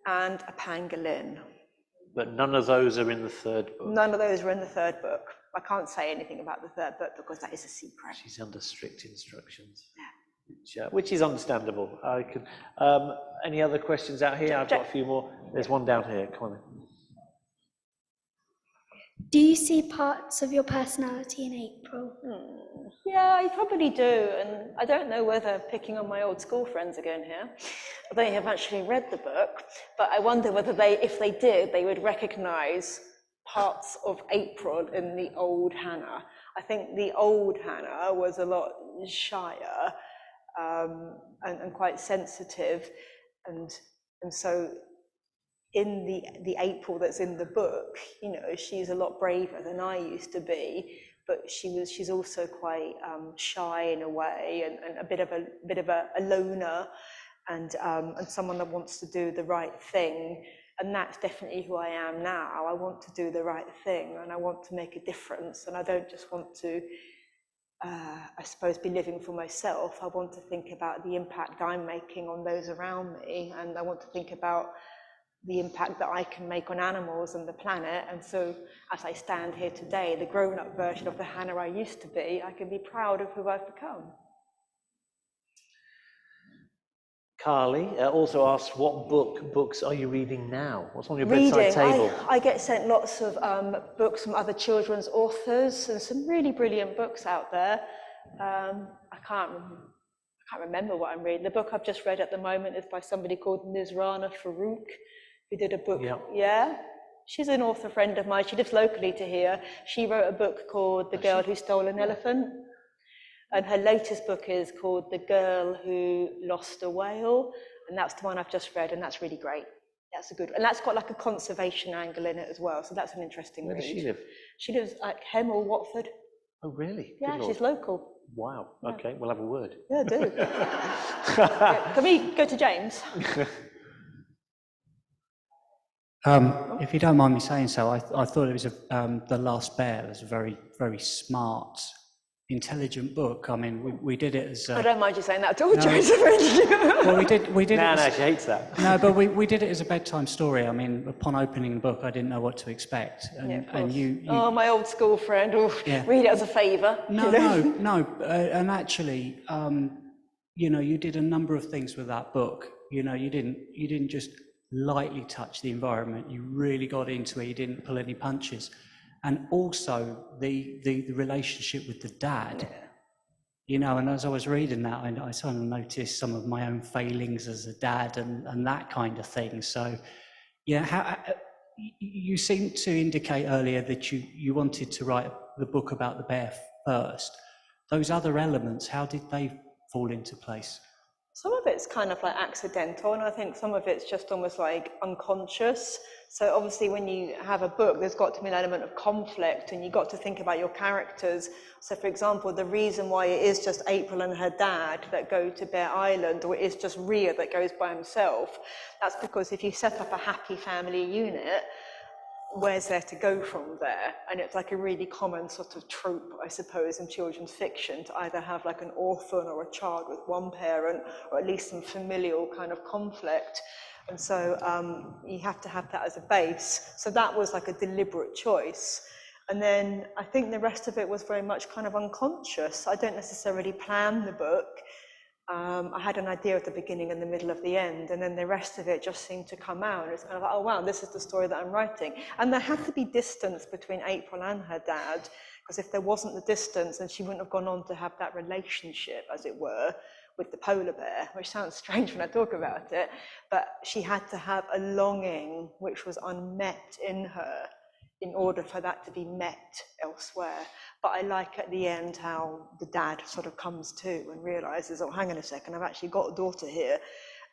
and a pangolin. But none of those are in the third book? None of those are in the third book. I can't say anything about the third book because that is a secret. She's under strict instructions, which is understandable. Any other questions out here? I've got a few more. There's one down here. Come on in. Do you see parts of your personality in April? Yeah, I probably do, and I don't know whether, picking on my old school friends again here, they have actually read the book, but I wonder whether if they did, they would recognise parts of April in the old Hannah. I think the old Hannah was a lot shyer and quite sensitive, and so in the April that's in the book, you know, she's a lot braver than I used to be, but she's also quite shy in a way, and a bit of a loner, and someone that wants to do the right thing. And that's definitely who I am now. I want to do the right thing, and I want to make a difference, and I don't just want to I suppose be living for myself. I want to think about the impact I'm making on those around me, and I want to think about the impact that I can make on animals and the planet. And so as I stand here today, the grown-up version of the Hannah I used to be, I can be proud of who I've become. Carly also asks, what books are you reading now? What's on your bedside table? I get sent lots of books from other children's authors, and some really brilliant books out there. I can't remember what I'm reading. The book I've just read at the moment is by somebody called Nizrana Farouk, who did a book. Yeah, she's an author friend of mine. She lives locally to here. She wrote a book called The Girl Who Stole an Elephant. And her latest book is called The Girl Who Lost a Whale. And that's the one I've just read, and that's really great. That's a good, and that's got like a conservation angle in it as well. So that's an interesting read. Where does she live? She lives at Hemel, Watford. Oh, really? Yeah, she's local. Wow. Okay, we'll have a word. Yeah, do. Can we go to James? If you don't mind me saying so, I thought it was The Last Bear. It was a very, very smart, intelligent book. I mean, we did it as... I don't mind you saying that at all, Joseph. Well, we did No, it she hates that. No, but we did it as a bedtime story. I mean, upon opening the book, I didn't know what to expect. And you... Oh, my old school friend. Read it as a favour. No. And actually, you know, you did a number of things with that book. You know, you didn't just lightly touch the environment. You really got into it. You didn't pull any punches. And also the relationship with the dad. Yeah. You know, and as I was reading that, I sort of noticed some of my own failings as a dad and that kind of thing. So, yeah, you seemed to indicate earlier that you wanted to write the book about the bear first. Those other elements, how did they fall into place? Some of it's kind of like accidental, and I think some of it's just almost like unconscious. So obviously when you have a book, there's got to be an element of conflict, and you've got to think about your characters. So for example, the reason why it is just April and her dad that go to Bear Island, or it is just Rhea that goes by himself, that's because if you set up a happy family unit, where's there to go from there? And it's like a really common sort of trope, I suppose, in children's fiction, to either have like an orphan or a child with one parent, or at least some familial kind of conflict. And so you have to have that as a base. So that was like a deliberate choice. And then I think the rest of it was very much kind of unconscious. I don't necessarily plan the book. I had an idea at the beginning and the middle of the end, and then the rest of it just seemed to come out. It's kind of like, oh wow, this is the story that I'm writing. And there had to be distance between April and her dad, because if there wasn't the distance, then she wouldn't have gone on to have that relationship, as it were, with the polar bear, which sounds strange when I talk about it, but she had to have a longing which was unmet in her in order for that to be met elsewhere. But I like at the end how the dad sort of comes to and realizes, oh, hang on a second, I've actually got a daughter here.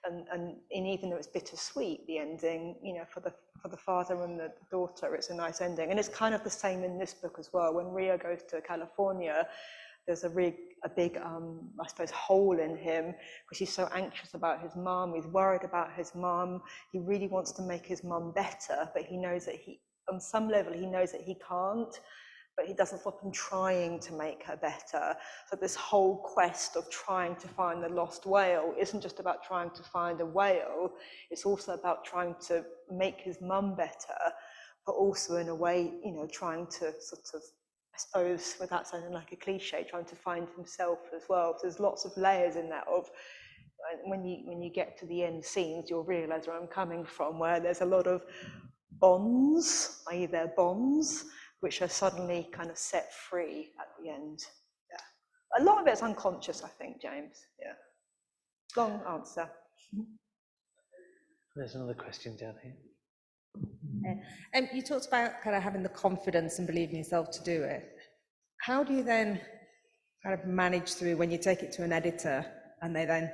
And even though it's bittersweet, the ending, you know, for the father and the daughter, it's a nice ending. And it's kind of the same in this book as well. When Rhea goes to California, there's a big, I suppose, hole in him, because he's so anxious about his mum. He's worried about his mum. He really wants to make his mum better, but he knows that on some level, he knows that he can't, but he doesn't stop him trying to make her better. So this whole quest of trying to find the lost whale isn't just about trying to find a whale, it's also about trying to make his mum better, but also in a way, you know, trying to sort of, I suppose, without sounding like a cliche, trying to find himself as well. So there's lots of layers in that of, when you get to the end scenes, you'll realise where I'm coming from, where there's a lot of bonds, i.e. they're bonds, which are suddenly kind of set free at the end. Yeah. A lot of it's unconscious, I think, James. Yeah. Long answer. There's another question down here. You talked about kind of having the confidence and believing yourself to do it. How do you then kind of manage through when you take it to an editor and they then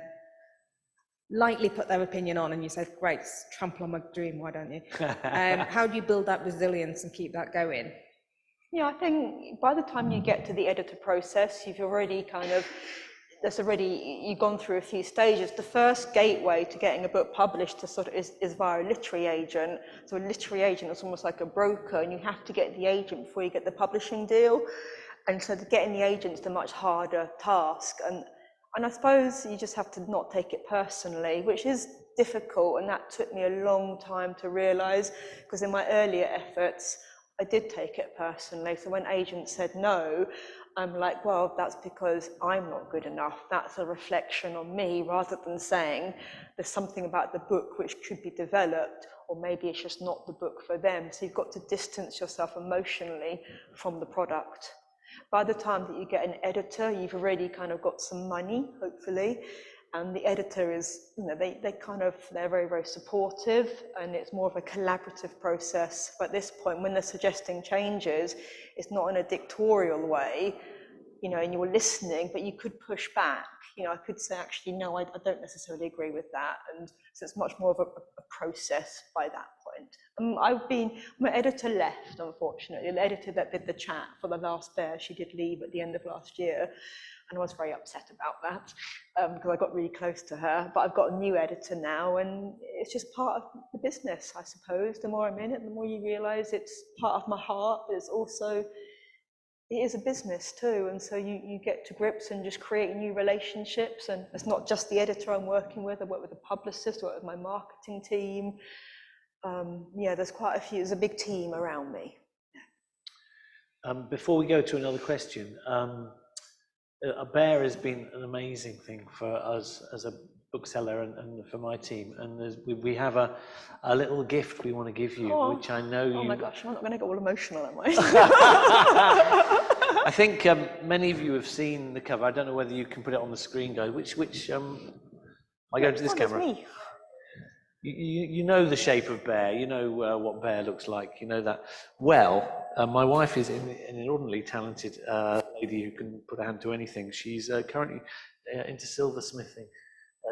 lightly put their opinion on and you say, great, trample on my dream, why don't you? How do you build that resilience and keep that going? Yeah, I think by the time you get to the editor process, you've already you've gone through a few stages. The first gateway to getting a book published is via a literary agent. So a literary agent is almost like a broker, and you have to get the agent before you get the publishing deal. And so getting the agent's a much harder task. And I suppose you just have to not take it personally, which is difficult. And that took me a long time to realize, because in my earlier efforts, I did take it personally. So when agents said no, I'm like, well, that's because I'm not good enough. That's a reflection on me, rather than saying there's something about the book which could be developed, or maybe it's just not the book for them. So you've got to distance yourself emotionally from the product. By the time that you get an editor, you've already kind of got some money, hopefully. And the editor is, they're very, very supportive, and it's more of a collaborative process. But at this point, when they're suggesting changes, it's not in a dictatorial way, and you're listening, but you could push back. I could say, actually, no, I don't necessarily agree with that. And so it's much more of a process by that point. My editor left, unfortunately. The editor that did the chat for the last bear, she did leave at the end of last year. And I was very upset about that, because I got really close to her. But I've got a new editor now, and it's just part of the business, I suppose. The more I'm in it, the more you realise it's part of my heart, but it is a business too. And so you get to grips and just create new relationships. And it's not just the editor I'm working with. I work with a publicist, I work with my marketing team. There's quite a few, there's a big team around me. Before we go to another question, a bear has been an amazing thing for us as a bookseller and for my team. And we have a little gift we want to give you, which I know you... Oh my gosh, I'm not going to get all emotional, am I? I think many of you have seen the cover. I don't know whether you can put it on the screen, guys. I go to this camera. Me. You know the shape of bear. You know what bear looks like. You know that. Well, my wife is an inordinately talented lady who can put a hand to anything. She's currently into silversmithing.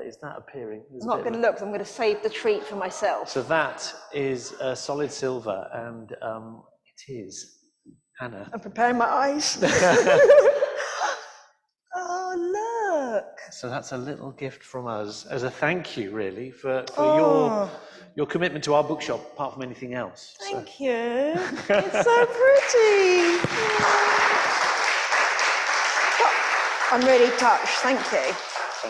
Is that appearing? I'm not going to look, because I'm going to save the treat for myself. So that is solid silver, and it is Hannah. I'm preparing my eyes. Oh, look. So that's a little gift from us as a thank you, really, for your commitment to our bookshop, apart from anything else. Thank you. It's so pretty. I'm really touched. Thank you.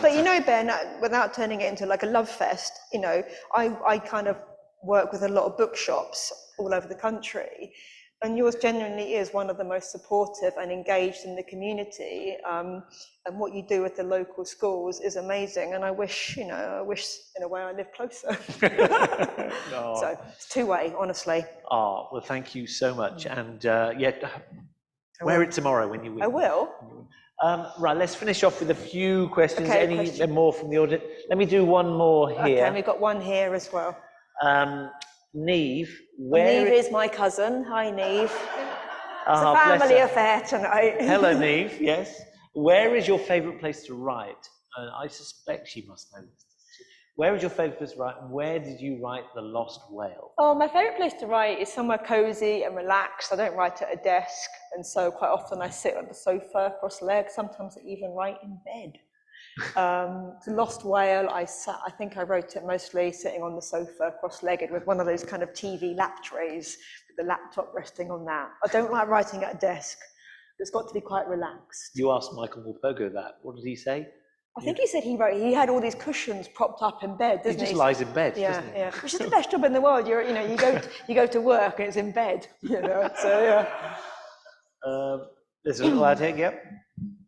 But Ben, without turning it into like a love fest, I kind of work with a lot of bookshops all over the country. And yours genuinely is one of the most supportive and engaged in the community. And what you do with the local schools is amazing. And I wish in a way I live closer. So it's two-way, honestly. Oh, well, thank you so much. And wear it tomorrow when you win. I will. Right, let's finish off with a few questions. Any more from the audience? Let me do one more here. Okay, and we've got one here as well. Neve, Neve is my cousin. Hi, Neve. It's a family affair tonight. Hello, Neve. Yes. Where is your favourite place to write? I suspect she must know this. Where is your favourite place to write? Where did you write The Lost Whale? Oh, my favourite place to write is somewhere cosy and relaxed. I don't write at a desk, and so quite often I sit on the sofa cross-legged. Sometimes I even write in bed. The Lost Whale, I think I wrote it mostly sitting on the sofa cross-legged with one of those kind of TV lap trays with the laptop resting on that. I don't like writing at a desk. It's got to be quite relaxed. You asked Michael Walpurgo that. What did he say? I think he said he had all these cushions propped up in bed, doesn't he? He just lies in bed, doesn't he? Yeah, which is the best job in the world. You go to work and it's in bed, so yeah. There's a little lad here, yep.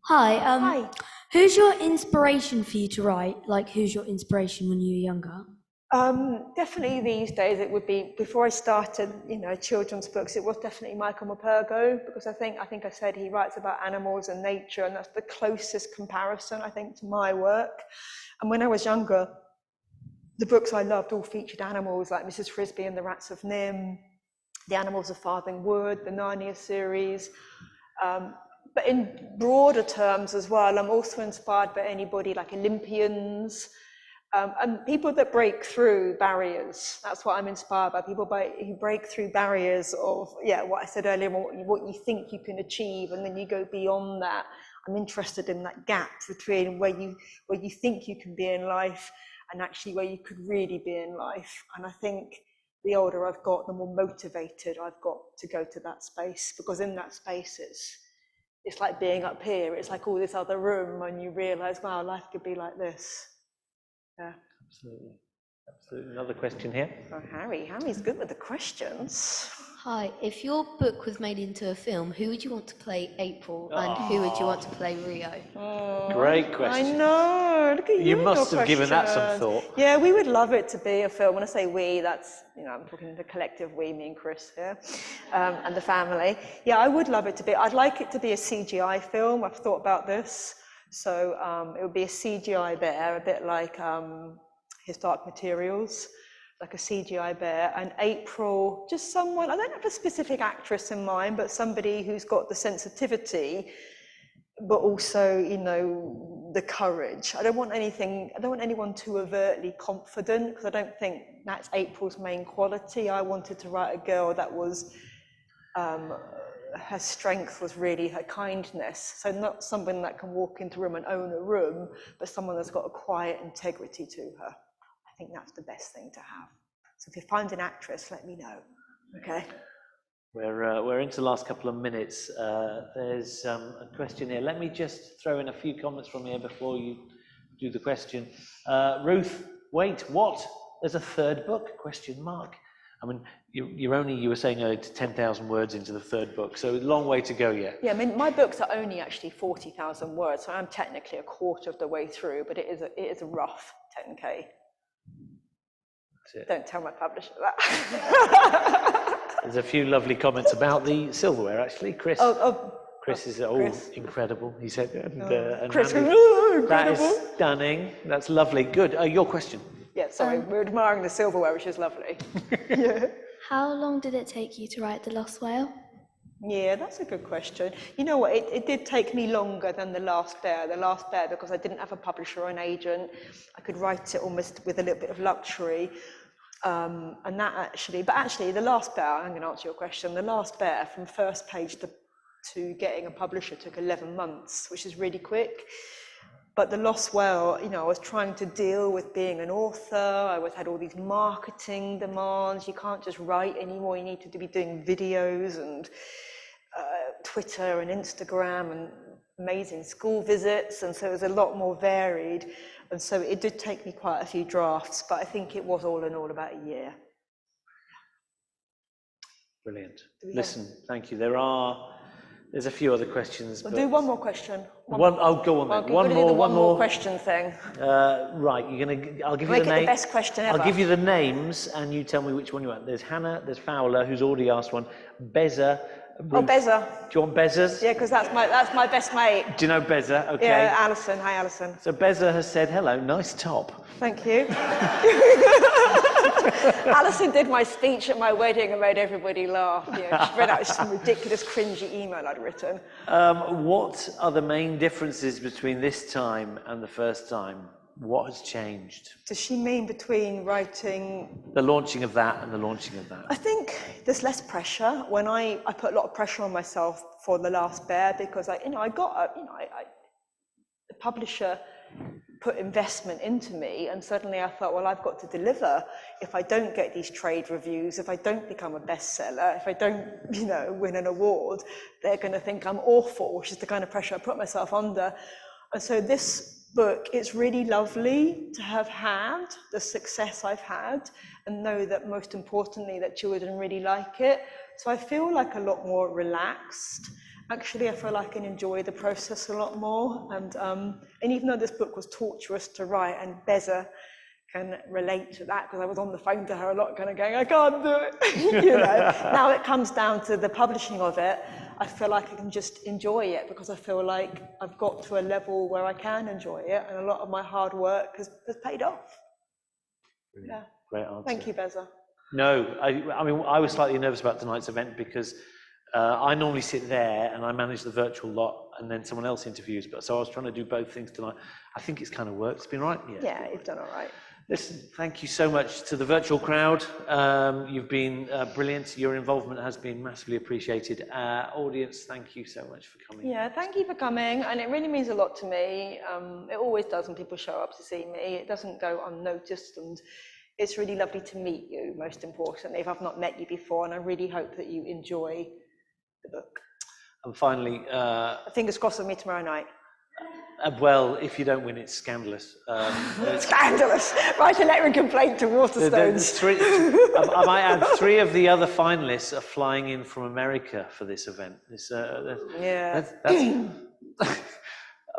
Hi. Hi. Who's your inspiration for you to write? Like, who's your inspiration when you were younger? Definitely these days it would be, before I started, children's books, it was definitely Michael Morpurgo, because I think I said he writes about animals and nature, and that's the closest comparison, I think, to my work. And when I was younger, the books I loved all featured animals, like Mrs. Frisbee and the Rats of Nim, The Animals of Farthing Wood, the Narnia series. But in broader terms as well, I'm also inspired by anybody like Olympians, and people that break through barriers. That's what I'm inspired by, people who break through barriers of, what I said earlier, what you think you can achieve, and then you go beyond that. I'm interested in that gap between where you think you can be in life and actually where you could really be in life. And I think the older I've got, the more motivated I've got to go to that space, because in that space it's like being up here. It's like all this other room, and you realise, wow, life could be like this. Yeah. Absolutely. Absolutely. Another question here. Oh, Harry's good with the questions. Hi, if your book was made into a film, who would you want to play April and who would you want to play Rio? Oh, great question. I know. Look at you. You must have given that some thought. Yeah, we would love it to be a film. When I say we, that's, I'm talking the collective we, me and Chris here, and the family. Yeah, I would love it to be. I'd like it to be a CGI film. I've thought about this. So it would be a CGI bear, a bit like His Dark Materials, like a CGI bear. And April, just someone, I don't have a specific actress in mind, but somebody who's got the sensitivity, but also, the courage. I don't want anyone too overtly confident, because I don't think that's April's main quality. I wanted to write a girl that was, her strength was really her kindness. So not someone that can walk into a room and own a room, but someone that's got a quiet integrity to her. I think that's the best thing to have. So if you find an actress, let me know. Okay. We're into the last couple of minutes. There's a question here. Let me just throw in a few comments from here before you do the question. Ruth, wait, what? There's a third book? Question mark. I mean, you were saying 10,000 words into the third book, so a long way to go yet. Yeah, I mean, my books are only actually 40,000 words, so I'm technically a quarter of the way through, but it is a rough 10K. That's it. Don't tell my publisher that. There's a few lovely comments about the silverware, actually. Chris. Chris is incredible, he said. And Chris, Andy, incredible. that is stunning. That's lovely. Good. Your question. Yeah, sorry, we're admiring the silverware, which is lovely. Yeah. How long did it take you to write The Lost Whale? Yeah, that's a good question. You know what, it did take me longer than The Last Bear, because I didn't have a publisher or an agent. I could write it almost with a little bit of luxury. And that actually, The Last Bear, I'm going to answer your question, The Last Bear, from first page to getting a publisher took 11 months, which is really quick. But The Lost Whale, I was trying to deal with being an author. I had all these marketing demands. You can't just write anymore. You need to be doing videos and Twitter and Instagram and amazing school visits. And so it was a lot more varied. And so it did take me quite a few drafts, but I think it was all in all about a year. Brilliant. Listen, thank you. There's a few other questions. We'll do one more question. I'll go on then. Okay, one more question thing. Right, I'll give you the name. The best question ever. I'll give you the names and you tell me which one you want. There's Hannah, there's Fowler, who's already asked one. Beza. Oh, Beza. Do you want Beza's? Yeah, because that's my best mate. Do you know Beza? Okay. Yeah, Alison. Hi, Alison. So Beza has said, hello, nice top. Thank you. Alison did my speech at my wedding and made everybody laugh. She read out some ridiculous, cringy email I'd written. What are the main differences between this time and the first time? What has changed? Does she mean between writing... The launching of that and the launching of that? I think there's less pressure. When I put a lot of pressure on myself for The Last Bear, because the publisher put investment into me, and suddenly I thought, well, I've got to deliver. If I don't get these trade reviews, if I don't become a bestseller, if I don't, win an award, they're going to think I'm awful, which is the kind of pressure I put myself under. And so this book, it's really lovely to have had the success I've had and know that, most importantly, that children really like it. So I feel like a lot more relaxed. Actually, I feel like I can enjoy the process a lot more. And even though this book was torturous to write, and Beza can relate to that, because I was on the phone to her a lot, kind of going, I can't do it. You know, now it comes down to the publishing of it. I feel like I can just enjoy it, because I feel like I've got to a level where I can enjoy it, and a lot of my hard work has paid off. Brilliant. Yeah. Great answer. Thank you, Beza. No, I mean, I was slightly nervous about tonight's event because I normally sit there and I manage the virtual lot, and then someone else interviews. But so I was trying to do both things tonight. I think it's kind of worked. It's been right. Yeah, you've done all right. Listen, thank you so much to the virtual crowd. You've been brilliant. Your involvement has been massively appreciated. Audience, thank you so much for coming. Yeah, thank you for coming, and it really means a lot to me. It always does when people show up to see me. It doesn't go unnoticed, and it's really lovely to meet you, most importantly, if I've not met you before, and I really hope that you enjoy the book. And finally... fingers crossed with me tomorrow night. Well, if you don't win, it's scandalous. Scandalous! Write a letter of complaint to Waterstones. I might add 3 of the other finalists are flying in from America for this event.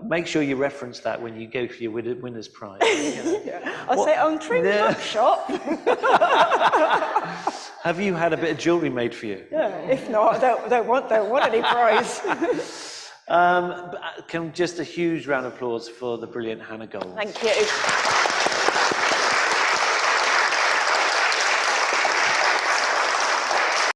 Make sure you reference that when you go for your winner's prize. You know. Yeah. I'll say on Tring Bookshop. Have you had a bit of jewellery made for you? Yeah, if not, I don't want any prize. Just a huge round of applause for the brilliant Hannah Gold. Thank you.